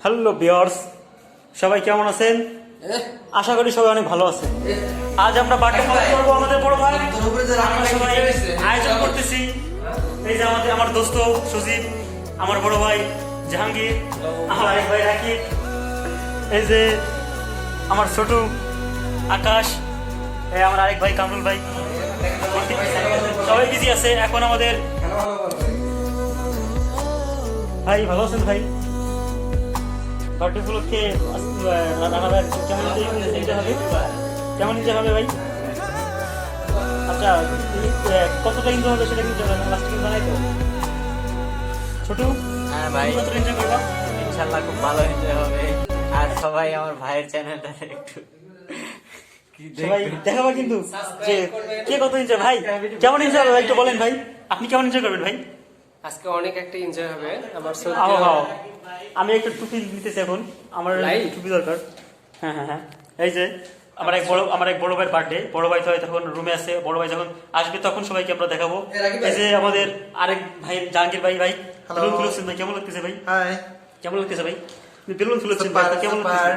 Hello viewers, সবাই কেমন আছেন? আশা করি সবাই অনেক ভালো আছেন। আজ আমরা বার্থডে পালন করবো আমাদের বড় ভাই। আমরা সবাই আয়োজন করতেছি। এই যে আমার দোস্ত সুজিব, আমার বড় ভাই জাহাঙ্গীর, আমার আরেক ভাই রাকিব, এই যে আমার ছোট আকাশ, এই আমার আরেক ভাই কামরুল ভাই। সবাই বিজি আছে এখন। আমাদের ভাই ভালো আছেন ভাই? বার্থডে উপলক্ষে কেমন নিতে হবে ভাই? আচ্ছা, কতটা এনজয় হবে সেটা কিন্তু লাস্ট কিন্তু জানাই তো। ছোট হ্যাঁ ভাই, কতটা এনজয় করবা? ইনশাআল্লাহ খুব ভালো এনজয় হবে। আর সবাই আমার ভাইয়ের চ্যানেলটা একটু সবাই দেখাবা কিন্তু যে কে কত এনজয়। ভাই কেমন এনজয় হবে ভাই একটু বলেন ভাই, আপনি কেমন এনজয় করবেন ভাই? আজকে অনেক একটা এনজয় হবে আমার। আমি একটা টুপি নিতেছি এখন, আমার টুপি দরকার। হ্যাঁ হ্যাঁ হ্যাঁ, এই যে আমার এক বড় ভাইয়ের বার্থডে। বড় ভাই তো তখন রুমে আছে, বড় ভাই যখন আসবে তখন সবাইকে আমরা দেখাবো। এই যে আমাদের আরেক ভাই জাহাঙ্গীর ভাই। ভাই বেলুন ফুলেছেন ভাই, কেমন লাগতেছে ভাই? কেমন লাগতেছে ভাই? বেলুন ফুলেছেন ভাই, কেমন লাগতেছে?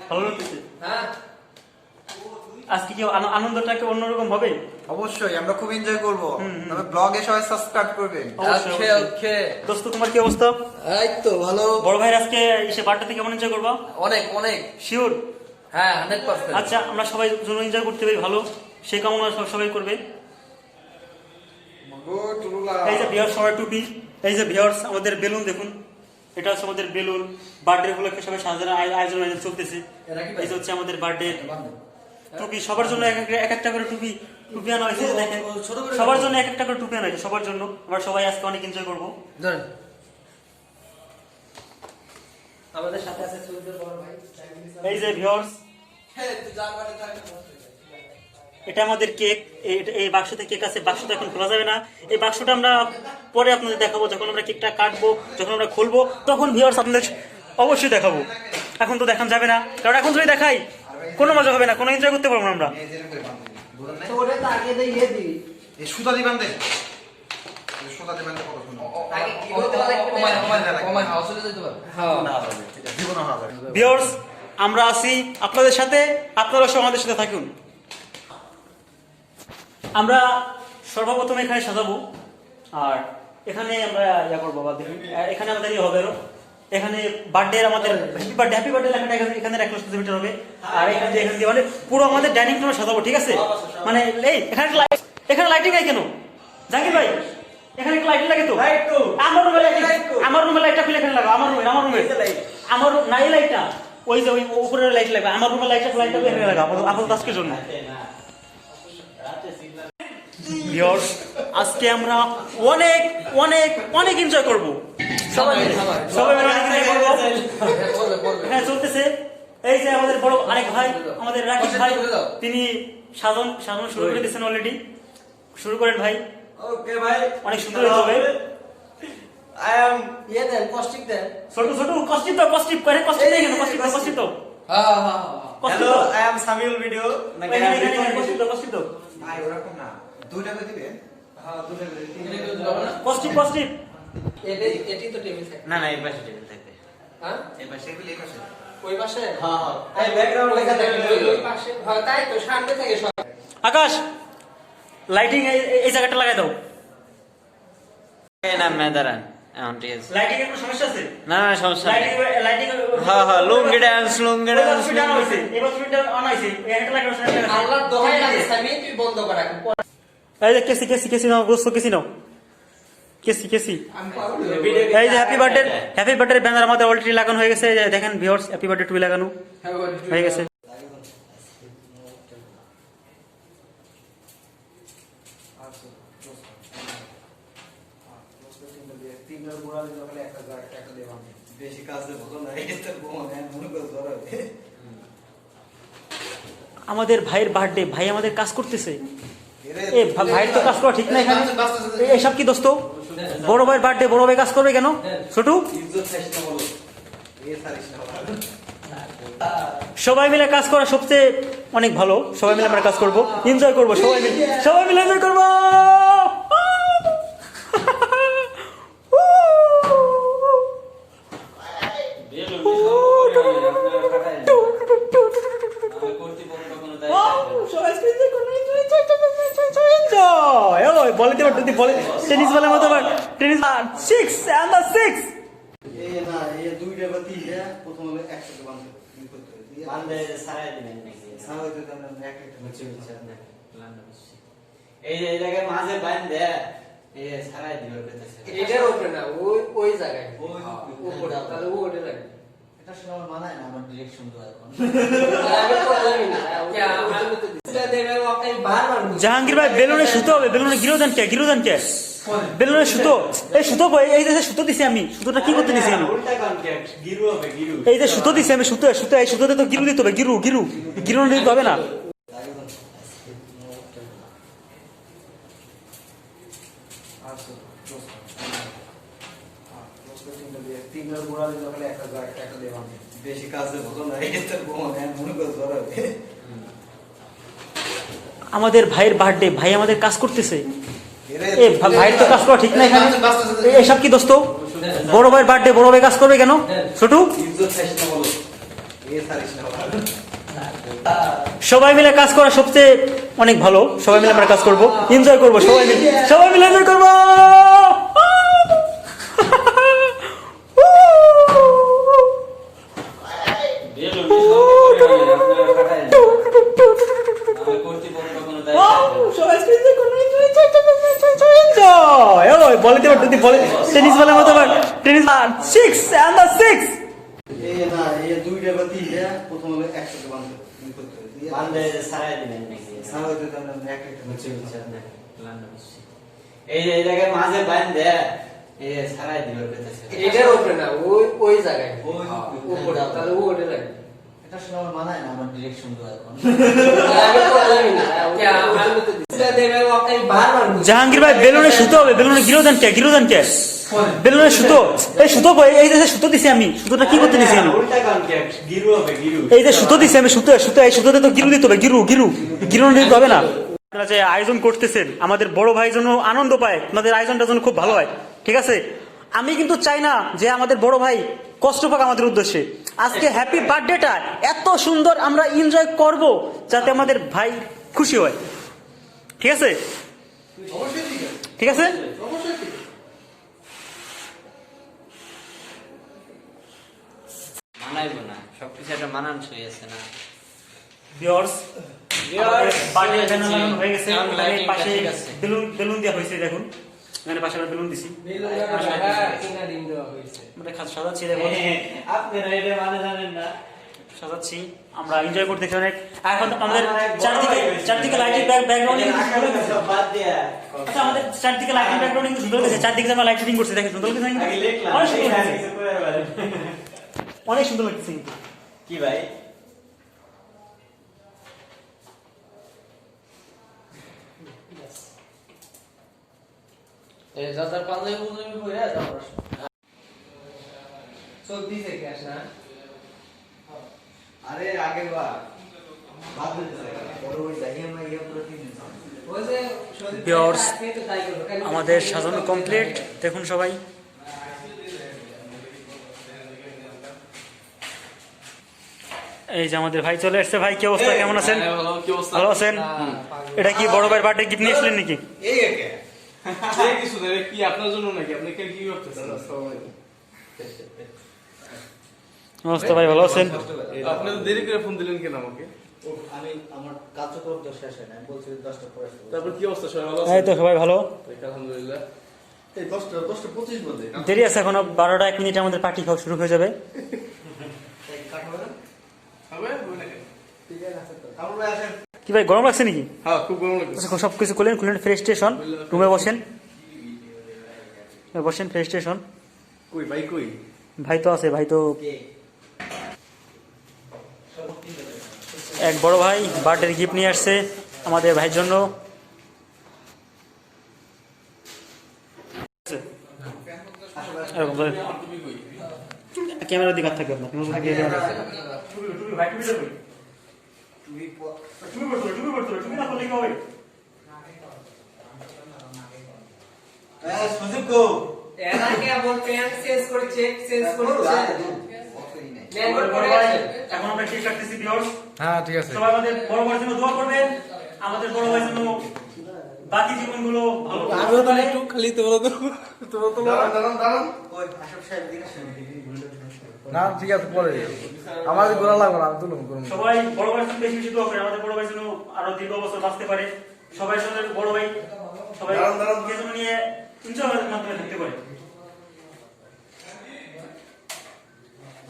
ভালো লাগতেছে। আজকে কি আনন্দটা কি অন্যরকম হবে? অবশ্যই আমরা খুব এনজয় করব। তবে ব্লগে সবাই সাবস্ক্রাইব করবেন। ওকে দোস্ত, তোমার কি অবস্থা? এই তো ভালো। বড় ভাইয়ের আজকে এসে বার্থডেতে কেমন এনজয় করবা? অনেক অনেক শিওর? হ্যাঁ 100%। আচ্ছা, আমরা সবাই জন্য এনজয় করতে পারি, ভালো সে কামনা সবাই করবে। এই যে ভিউয়ার্স সবার টুপি, এই যে ভিউয়ার্স আমাদের বেলুন দেখুন, এটা হচ্ছে আমাদের বেলুন। বার্থডে উপলক্ষে সবাই সাজানো আয়োজন চলতেছে। এই যে হচ্ছে আমাদের বার্থডে টুপি, সবার জন্য এক একটা করে টুপি আনা হয়েছে। দেখেন সবার জন্য এক একটা করে টুপি আনা হয়েছে, সবার জন্য। আমরা সবাই আজকে অনেক এনজয় করবো। আমাদের সাথে আছে সুন্দর বড় ভাই। এই যে ভিউয়ার্স, এটা আমাদের কেক। এই বাক্সতে কেক আছে, বাক্সটা এখন খোলা যাবে না। এই বাক্সটা আমরা পরে আপনাদের দেখাবো, যখন আমরা কেকটা কাটবো, যখন আমরা খুলবো তখন ভিউয়ার্স আপনাদের অবশ্যই দেখাবো। এখন তো দেখানো যাবে না, কারণ এখন যদি দেখাই কোনো মজা হবে না, কোনো এনজয় করতে পারবো না আমরা। সুতা দিবেন দে, সুতা দিবেন দে, কত সুন্দর। ভিউয়ার্স, আমরা আছি আপনাদের সাথে, আপনারা সব আমাদের সাথে থাকুন। আমরা সর্বপ্রথম এখানে সাজাবো, আর এখানে আমরা ইয়া করবো। এখানে আমাদের ইয়ে হবে আরো, এখানে বার্থডে আমাদের হ্যাপি বার্থডে লেখাটা এখানে রাখলে সেন্টিমিটার হবে। আর এখান দিয়ে মানে পুরো আমাদের ডাইনিং টেবিল সাজাবো, ঠিক আছে? মানে এই এখানে লাইটিং নাই কেন জাকির ভাই? এখানে লাইটিং লাগে তো। আমার রুমে লাইটটা খুলে এখানে লাগাও। আমার নাই লাইটটা, ওই যে ওই উপরের লাইট লাগবে। আমার রুমের লাইটটা এখানে লাগাও আপাতত আজকের জন্য। ভিউয়ার্স, আজকে আমরা অনেক অনেক অনেক এনজয় করব। সবাই মিলে অনেক এনজয় করব। হ্যাঁ, চলতেছে। এই যে আমাদের বড় আরেক ভাই, আমাদের রাকিব ভাই, তিনি সাজানো শুরু করে দিয়েছেন অলরেডি। শুরু করেন ভাই। ওকে ভাই, অনেক সুন্দর হবে। আই এম দেন কস্টিক দেন। ছোট কস্টিপ করে কস্টিপ দেই কেন? কস্টিপ তো হ্যাঁ hello, I am Samiul video. কস্টিপ তো ভাই ওরকম না, দুইটা করে দিবেন। হ্যাঁ, দুইটা করে দিবেন। কস্টিপ এটি তো টেবিল থাকে না এই পাশে টেবিল থাকবে। হ্যাঁ, এই পাশে এই পাশে ওই পাশে। হ্যাঁ এই ব্যাকগ্রাউন্ড লেখা থাকে ওই পাশে। হ্যাঁ, তাই তো সামনে থেকে সব। আকাশ, লাইটিং এই জায়গাটা লাগাই দাও। না দাঁড়ান, এখন ঠিক আছে। লাইটিং এর কোনো সমস্যা আছে? না সমস্যা নেই। লাইটিং হ্যাঁ লুঙ্গি ডান্স এবার সুইটা অন হইছে। এটা লাগানো আছে। আল্লাহর দোহাই লাগে সামি, তুই বন্ধ কর এখন। এই যে কেসি নাও, গোস্ত কেসি নাও। কেসি এই যে হ্যাপি বার্থডে ব্যানার আমাদের অলরেডি লাগানো হয়ে গেছে। দেখেন ভিউয়ার্স, হ্যাপি বার্থডে টুপি লাগানো হয়ে গেছে। আমাদের ভাইয়ের বার্থডে, ভাই আমাদের কাজ করতেছে। ভাইয়ের তো কাজ করা ঠিক না এখানে। এসব কি দোস্ত? বড় ভাইয়ের বার্থডে, বড় ভাই কাজ করবে কেন? ছোট সবাই মিলে কাজ করা সবচেয়ে অনেক ভালো। সবাই মিলে আমরা কাজ করবো, এনজয় করবো, সবাই মিলে এনজয় করবো। বলে দেবো বলে টেনিস বলের মতো টেনিস 6 and the 6 এই না এই দুইটা বা তিনটা প্রথম হলো একসাথে বাঁধতে করতে হবে বান্ধে সারাই দিবেন নাকি? সারা হইতে তো আমরা এক একটা বুঝছি, বুঝছি, আপনার plan টা বুঝছি। এই যে এই জায়গায় মাঝে বান্ধে এই যে সারাই দিবে কইতাছে। এটার উপরে না, ওই জায়গায়। ওই উপরে, তাহলে ও ওটা লাগে। এটা শুনে আমার মানায় না, আমার ডিরেকশন তো এখন আমি তো জানি না, এটা দেবে ও আপনি বারবার বলছেন। জাহাঙ্গীর ভাই বেলুনে সুতো হবে, বেলুনে গিরোদান কে বেলুনে সুতো, এই সুতো এই যে সুতো দিছি আমি, সুতোটা কি করতে দিছি আমি? উল্টা কনক্যাক্ট গিরু হবে গিরু। এই যে সুতো দিছি আমি, সুতো এই সুতোতে তো গিরু দিতে হবে, গিরু দিতে হবে না। তিনটার গোড়া দিলে ওখানে একটা দিয়ে বাঁধে বেশি কাজ দেবো না, এটা মনে করে ধরা হবে। আমাদের ভাইয়ের বার্থডে, ভাই আমাদের কাজ করতেছে। এ ভাইয়ের তো কাজ করা ঠিক না এখানে। এসব কি দোস্ত? বড় ভাইয়ের বার্থডে, বড় ভাই কাজ করবে কেন? ছোটু সবাই মিলে কাজ করা সবচেয়ে অনেক ভালো। সবাই মিলে আমরা কাজ করব, এনজয় করব, সবাই মিলে এনজয় করব। বলে দেবো বলে টেনিস বলের মতো টেনিস 6 and the 6 এই না এই দুইটা বা তিনটা প্রথম হলো একসাথে বাঁধতে করতে হবে বান্ধে সারাই দিবেন নাকি? সারা হইতে তো আমরা এক একটা বুঝছি, বুঝছি, আপনার plan টা বুঝছি। এই যে এই জায়গায় মাঝে বান্ধে এই যে সারাই দিবে কইতাছে। এটার উপরে না, ওই জায়গায়। উপরে, তাহলে ও ওটা লাগে। এটা শুনে আমার মানায় না, আমার ডিরেকশন তো এখন আমি তো জানি না, এটা দেবে ও আপনি বারবার বলছেন। জাহাঙ্গীর ভাই বেলুনে সুতো হবে, বেলুনে গিরোদান কে বেলুনে সুতো, এই সুতো এই যে সুতো দিছি আমি, সুতোটা কি করতে দিছি আমি? উল্টা কনক্যাক্ট গিরু হবে গিরু। এই যে সুতো দিছি আমি, এই সুতোতে তো গিরু দিতে হবে, গিরু দিতে হবে না। আপনারা যে আয়োজন করতেছেন, আমাদের বড় ভাই যেন আনন্দ পায়, আপনাদের আয়োজনটা যেন খুব ভালো হয়, ঠিক আছে? আমি কিন্তু চাই না যে আমাদের বড় ভাই কষ্ট পাক আমাদের উদ্দেশ্যে। আজকে হ্যাপি বার্থডেটা এত সুন্দর আমরা এনজয় করব যাতে আমাদের ভাই খুশি হয়, ঠিক আছে? ঠিক আছে। মানাইব না, সবকিছু একটা মানানসই আছে না? ভিউয়ার্স, বার্থডে ব্যানার লাগানো হয়ে গেছে, Sound এখানে lighting টা পাশে ঠিক আছে। বেলুন দেওয়া হয়েছে, দেখুন এখানে পাশে আমরা বেলুন দিছি, কিনা ডিম দেওয়া হয়েছে। আমরা খাস সাজাচ্ছি, দেখুন আপনারা এটা মানে জানেন না? সাজাচ্ছি, আমরা এনজয় করতেছি অনেক। এখন আমাদের চারদিকে লাইটের ব্যাকগ্রাউন্ডিং সব বাদ দিয়া আচ্ছা, আমাদের চারদিকে লাইটিং ব্যাকগ্রাউন্ডিং সুন্দর লাগছে, চারদিকে আমরা লাইট সেটিং করছি, দেখেন সুন্দর লাগছে না? আগে লিখলাম অনেক সুন্দর লাগছে, কিছু করে বলেন। অনেক সুন্দর লাগছে কিন্তু। কি ভাই? এই দাদা পাঞ্জাবি মুজাবি কইরা তারপর চলতি থেকে আসে না। আরে আগের বার বাদ দিতে বড় হয়ে যাই আমরা ইয়া পুরো তিন দিন ওই যে শরীর Viewers, আপনি তো তাই করবেন। আমাদের সাজানো কমপ্লিট, দেখুন সবাই। এই যে আমাদের ভাই চলে আসছে। ভাই কি অবস্থা, কেমন আছেন? ভালো আছেন? এটা কি বড় ভাইয়ের বার্থডে গিফট নিয়ে আসলেন নাকি? এই একে এই কিছু না, এটা কি আপনার জন্য নাকি? আপনি কি করতেছেন? নমস্তে ভাই, ভালো আছেন? আপনি তো দেরি করে ফোন দিলেন কেন আমাকে? আমি আমার কার্যক্রম তো শেষ হয় না, আমি বলছি 10টা পরে আসবো। তারপর কি অবস্থা, সবাই ভালো এই আছেন? তো সবাই ভালো। আলহামদুলিল্লাহ। এই 10টা 25 বলতে দেরি আছে এখনো, 12টা 1 মিনিটে আমাদের পার্টি খাওয়া শুরু হয়ে যাবে। কাটবে না? হবে হবে না? ঠিক আছে তো কামরুল ভাই আসেন। কি ভাই গরম লাগছে নাকি? হ্যাঁ, খুব গরম লাগছে। আচ্ছা, সব কিছু খুলেন ফ্রেশ স্টেশন, রুমে বসেন, ফ্রেশ স্টেশন। কই ভাই কই? ভাই তো আছে, ভাই তো এক বড় ভাই বার্থডে গিফট নিয়ে আসছে আমাদের ভাইয়ের জন্য। ক্যামেরা দিকে হাত থাকবে আপনার, সুযোগ কো এরা কে বল প্যান্ট চেঞ্জ করে চেক চেঞ্জ করছে। একবার বড় পরে ভাই, আসেন। এখন আমরা কেক কাটতেছি ভিউয়ার্স। হ্যাঁ ঠিক আছে সবাই আমাদের বড় ভাইয়ের জন্য দোয়া করবেন, আমাদের বড় ভাইয়ের জন্য বাকি জীবনগুলো ভালো আমিও তো একটু খালি তোলো তো দাঁড়ান ওই আশরাফ সাহেব দিকে আসেন। না ঠিক আছে পরে আমার ঘোরা লাগবে না আমি তুলুম করুন সবাই বড় ভাইয়ের জন্য বেশি বেশি দোয়া করেন, আমাদের বড় ভাইয়ের জন্য আরো দীর্ঘ বছর বাঁচতে পারে। সবাই সাথে বড় ভাই সবাই কে যেন নিয়ে এনজয়ের মাধ্যমে থাকতে পারে।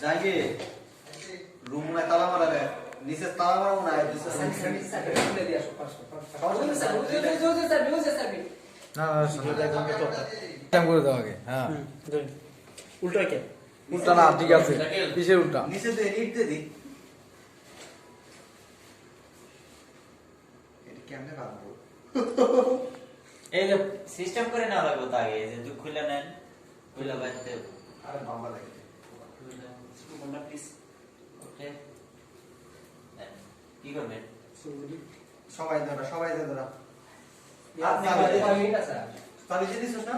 জাগে রুম না তালা মারা রে নিচে তালা মারা না খুলে দিয়ে আসো, পাঁচশো, পাঁচশো। না না সামনে টাইম করে দাও আগে হ্যাঁ উল্টো কে উল্টা না ঠিক আছে কিসের উল্টা নিচে তো এডিট দে দি এটা কেমনে পাবো এই যে সিস্টেম করে না লাগবে তো আগে এই যে তুই খুলে নেন খুলে বাইতে আরে বাবা লাগে প্লিজ। ওকে কি করবেন সবাই ধরা আপনি তাহলে যে দিছস না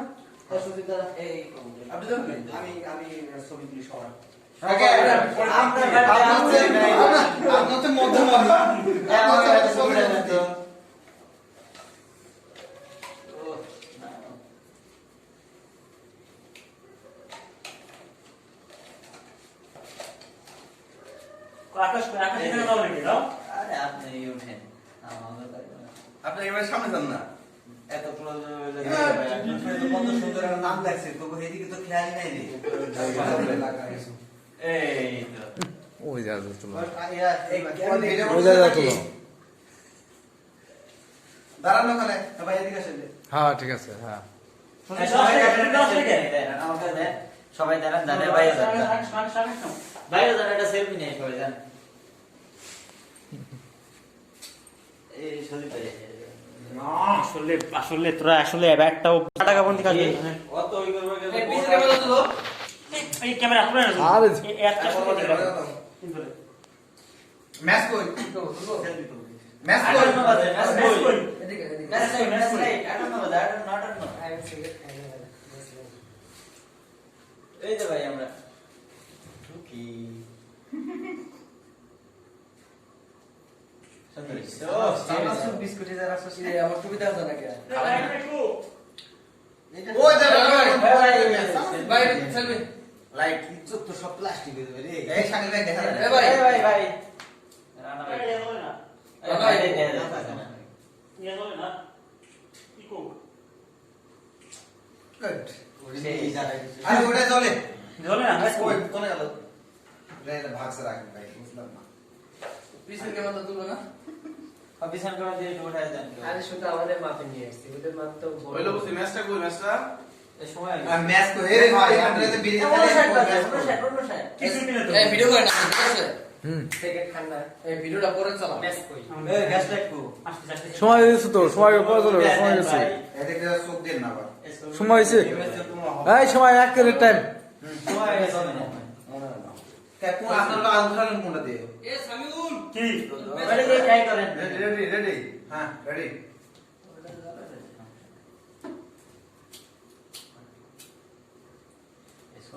এই আপনি জানেন আমি ছবি তুলি সবার আপনার তো মধ্যমণি আপনার তো ছবি তুলতে আকাশ এখানে দাও নাকি দাও। আরে আপনি উঠেন আমাদের লাগবে না। আপনি এবার সামনে যান না এত প্রয়োজন হলে কত সুন্দর একটা নাম লাগছে তোকে এদিকে তো খেয়াল নাই রে এই তো ওই যা তুলো ওই ওই যা তুলো দাঁড়ান ওখানে ভাই এদিকে আসেন হ্যাঁ ঠিক আছে হ্যাঁ আমাকে দেন সবাই দাঁড়ান দাঁড়ান বাইরে যান বাইরে যান একটা সেলফি নেই সবাই যান এই সত্যি তাই আসলে আসলে তোরা আসলে ব্যাগটাও টাকা বন্দি কাটবে অত ওই করবে গেলে এই পিছনে বলো তো এই ক্যামেরা আপনি না আরে এই একটা শুরু করে ম্যাচ কই ম্যাচ কই ম্যাচ কই এদিকে এদিকে ম্যাচ নাই ম্যাচ নাই I don't know that not know এই যে ভাই আমরা ঢুকি সুন্দরী সো বিস্কুটে যারা আছে এই আমার সুবিধা আছে নাকি ওই যা ভাই সেলফি লাইট ইজ্জত তো সব প্লাস্টিক হয়ে যাবে রে এই সামনে ভাই দেখা যায় এ ভাই ভাই ভাই রানা ভাই ভাই ইয়া চলে না ইকো গুড সেই জায়গায় আরে ওটা চলে চলে না ওই চলে গেল রে ভাগসে রাখেন ভাই বুঝলাম না পিছনে কেমন তুলবো না অফিসার করে দিয়ে একটু উঠায় দেন আরে শুধু আমাদের মাপে নিয়ে আসছি ওদের মাপ তো বড় হইলো বুঝি ম্যাচটা কই ম্যাচটা এই সময় ম্যাচ কই রে ভাই আমরা তো বিরিয়ানি কিছু দিনে তো এই ভিডিও করে না ঠিক আছে হুম থেকে ঠান্ডা এই ভিডিওটা পরে চালাও ম্যাচ কই এই গ্যাস লাইট কো আসতে আসতে সময় দিয়েছো তো সময় পরে চলে সময় গেছে এদিকে চোখ দেন না আবার সময় হয়েছে এই সময় এক করে টাইম সময় গেছে কোন আপনারা আন্দোলন কোনটা দিয়ে এ সামিউল কি আরে যে ট্রাই করেন রেডি রেডি হ্যাঁ রেডি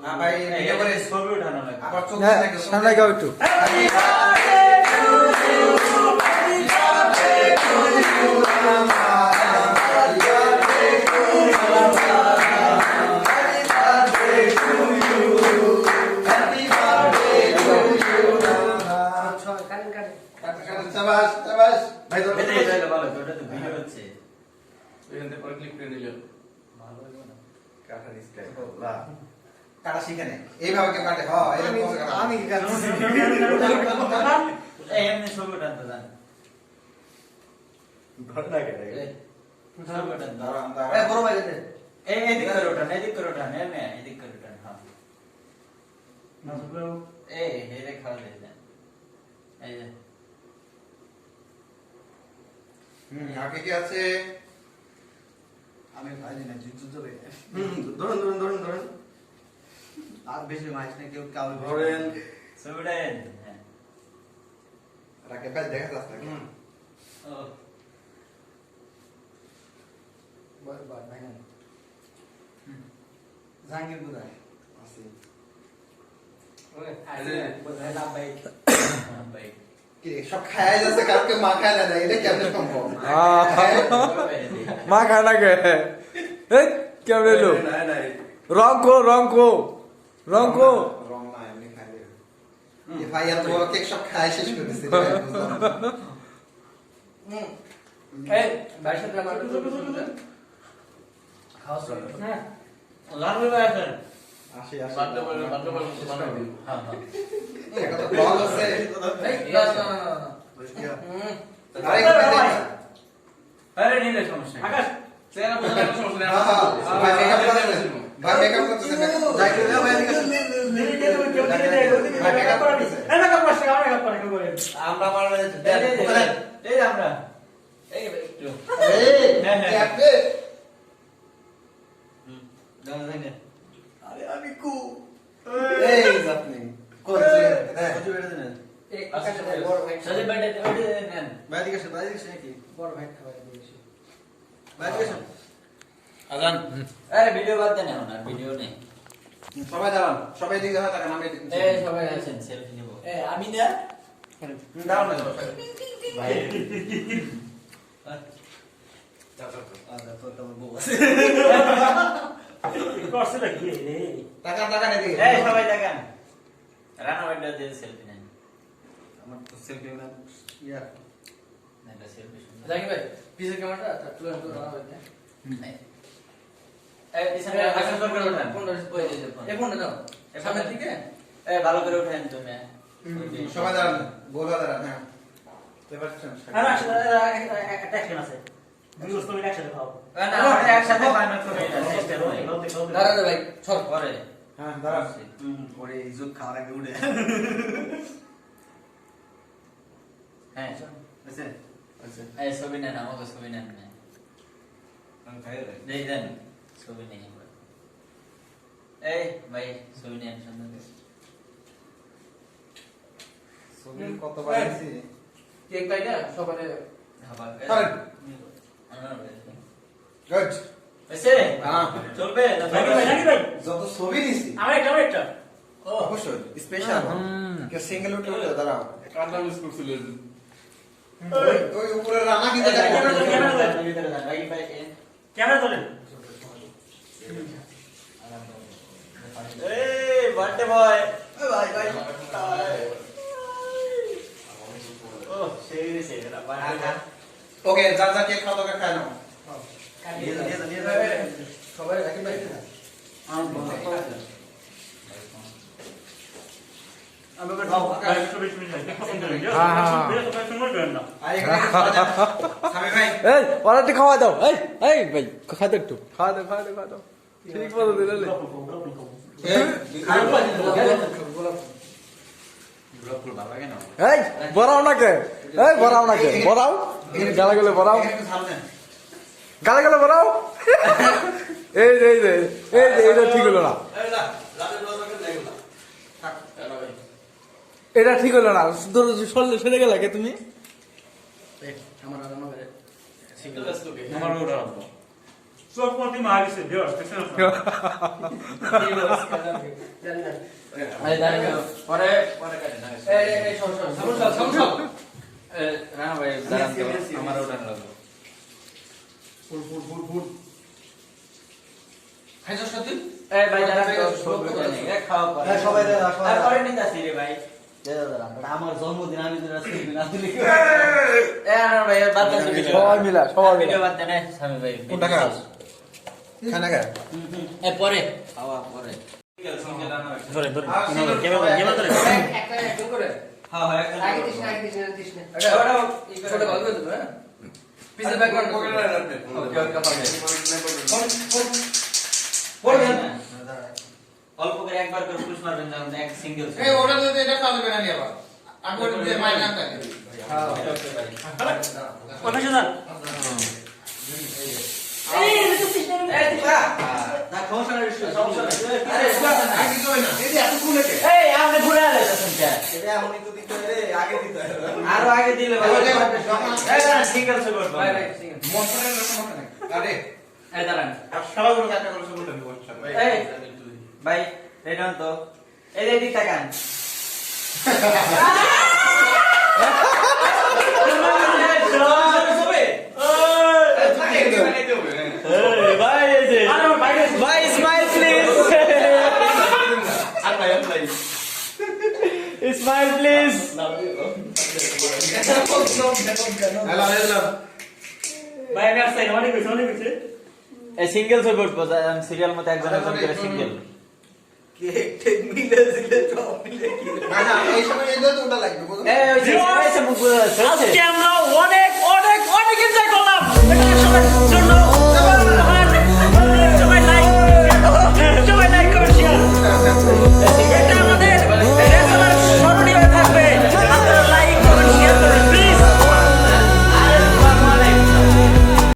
না ভাই ভিডিও করে ছবি উঠানো লাগে আবার চোখ হ্যাঁ দেখো সামনে গাও একটু কারেন কারেন শাবাশ শাবাশ ভাই ধরো এই যে ভালো তো ওটা তো ভিডিও হচ্ছে এখান থেকে পরে ক্লিক করে নিল ভালো হইব না কাটা স্টাইল লা কাটা শিখে নে এইভাবে কে কাটে হ্যাঁ এরকম করে কাটা আমি কি কাটছি এই এমনি ছবি উঠান তো জান ঘটনা কে ছবি উঠান দাঁড়ান দাঁড়ান বড় ভাই দে এই এদিক করে উঠান এমনি এদিক করে উঠান হ্যাঁ না সুপ্রো এই হেরে খাওয়া দেন এই যে আগে কি আছে আমি ভাই না জিতু তো রে ধরুন ধরুন ধরুন ধরুন আর বেশি মাইস না কেউ কাউ ধরেন ছবি উঠান হ্যাঁ রাকে ভাই দেখা যাচ্ছে না ও বরবাদ ভাঙা জাহাঙ্গীর কোথায় আছে কি রে, সব খায় যাচ্ছে কালকে মা খায় না এটা কেমনে সম্ভব মা খায় না কে এই কেমন এলো রং কো রং না এমনি খায় রে। এ ভাই এত বড় কেক সব খায় শেষ করে দিছে ভাই, বুঝলাম না। এই ভাইয়ের সাথে আমার খাওয়া শুরু করো। হ্যাঁ লালু ভাই আছেন আসি বাদ্য বলে বানাবি হ্যাঁ হ্যাঁ একটা তো বল আছে এই না না না আরে একটু দে না। আরে নিলে সমস্যা আকাশ চেহারা বোঝা যাবে সমস্যা নেই হ্যাঁ, হ্যাঁ, ভাই মেকআপ করতেছে ভাই মেকআপ করতেছে যাই করে দাও ভাই এদিকে আসো। ভাই মেকআপ করতেছে আমরা মারবে এই আমরা এই একটু এই ক্যাপে দাও দেন আরে আমি কু এই আপনি করছে হ্যাঁ এই আকাশে বড় ভাই সাজে বাইরে নেন ভাই এদিকে আসো নাকি বড় ভাই খাওয়াই দিয়েছি ভাই এদিকে আসো আজান আরে ভিডিও বাদ দেন এখন আর ভিডিও নেই সবাই দাঁড়ান সবাই এদিকে দাঁড়ান টাকা নামে এদিকে এই সবাই আছেন সেলফি নিব এই আমি না দাঁড়ান না সবাই ভাই আচ্ছা তো তোমার বউ করছে নাকি রে টাকা টাকা এদিকে এই সবাই দেখেন রানা ভাইটা দিয়ে সেলফি নেন আমার তো সেলফি না ইয়া না এটা সেলফি সুন্দর জানি ভাই পিছের ক্যামেরাটা তুলে তো না ভাই এই পিছনে আসল করে উঠান ওই যে ফোন। এই ফোনটা দাও সামনের দিকে এই ভালো করে উঠান তুমি সবাই দাঁড়ান গোল দাঁড়ান হ্যাঁ এবার আরে একটা অ্যাকশন আছে দুই বস্তু মিলে একসাথে খাও না আমরা একসাথে বানানো করে এটা সিস্টেম হয় দাঁড়া রে ভাই সর পরে হ্যাঁ দাঁড়ান ওরে ইজ্জত খাওয়ার আগে উঠে হ্যাঁ আছে আছে এই ছবি নেন আমাকে ছবি নেন না আমি খাই রে দেই দেন ছবি নেই আমরা এই ভাই ছবি নেন সুন্দর করে ছবি কত বানাইছি কেক কাইটা সবারে খাবার করেন। গুড এসে হ্যাঁ চলবে না নাকি ভাই নাকি ভাই যত ছবি নিছি আমার একটা ও অবশ্যই স্পেশাল কে সিঙ্গেল উঠে দাঁড়াও কান্না মিস করছিল ওই উপরে রানা কিন্তু ক্যামেরা তোলেন এই বার্থডে বয় ভাই ভাই ও সেই রে সেই রা বার্থডে ওকে যা যা কেক খাও তোকে খাই নাও সবাই রাখি ভাই আর এখানে সামি ভাই এই ওরা একটু খাওয়া দাও এই ভাই খাওয়া দাও একটু খাওয়া দাও ঠিক বলো দিলে গোলাপ ফুল ভালো লাগে না এই বড়াও না কে বড়াও গালাগুলো বড়াও গালাগুলো বড়াও এইটা ঠিক হলো না এটা ঠিক হলো না সরে গেলে কে তুমি আমার আর আমার সিঙ্গেল লাস্ট ওকে আমার ওটা সব প্রতি মারিছে ভিউয়ার্স দেখছেন আরে দাঁড়িয়ে পরে পরে কাটে না এই সর রানা ভাই দাঁড়ান আমার ওটা লাগবে ফুল খাইছো সাথে এই ভাই দাঁড়ান সব নেই এক খাওয়া পরে হ্যাঁ, সবাই দাঁড়ান, সবাই আর দাঁড়ান। পরে নিতাছি রে ভাই আমার জন্মদিন আমি তো সেলফি না তুলি এ রানা ভাই বাদ দাও সবাই মিলা ভিডিও বাদ দেন স্বামী ভাই কোনটা খাস খানা খা এ পরে খাওয়া পরে ধরে ক্যামেরা ধরে একটা একদম করে হ্যাঁ হ্যাঁ আগে দিস না দিস না এটা ওটা ছোট ভালো করে দেবো হ্যাঁ পিছে ব্যাকগ্রাউন্ড ওকে ওকে বলবেন অল্প করে একবার করে পুশ মারবেন যখন এক সিঙ্গেল এই ওটা তো এটা খাওয়া যাবে না নি আবার আমি ওটা দিয়ে মাইনে আনতে ওটা শুনুন এই না সমস্যা নাই সমস্যা নাই আরে আগে দিতে হয় না এই যে এত খুলে কে এই আপনি ঘুরে আলেন কে এটা এমনই তো দিতে হয় রে আগে দিতে হয় আরো আগে দিলে ভালো এই দাঁড়ান সিঙ্গেল সে করব ভাই ভাই সিঙ্গেল মশলার সমস্যা নাই আরে এই দাঁড়ান আর সবাইগুলো কাটা করে সব বলতে এই ভাই রেডি তো এই দিক তাকান ভাই এই যে ভাই স্মাইল প্লিজ স্মাইল প্লিজ ভাই আমি আসছি অনেক হয়েছে এই সিঙ্গেল ছবি উঠবো সিরিয়াল মতো একজন একজন করে সিঙ্গেল কেক টেক মিলে দিলে সব মিলে কি এই সময় এই দুটো ওটা লাগবে বুঝছো? এই ওই যে মুখ বোঝা যাচ্ছে আজকে আমরা অনেক অনেক অনেক এনজয় করলাম এটা আসলে জন্য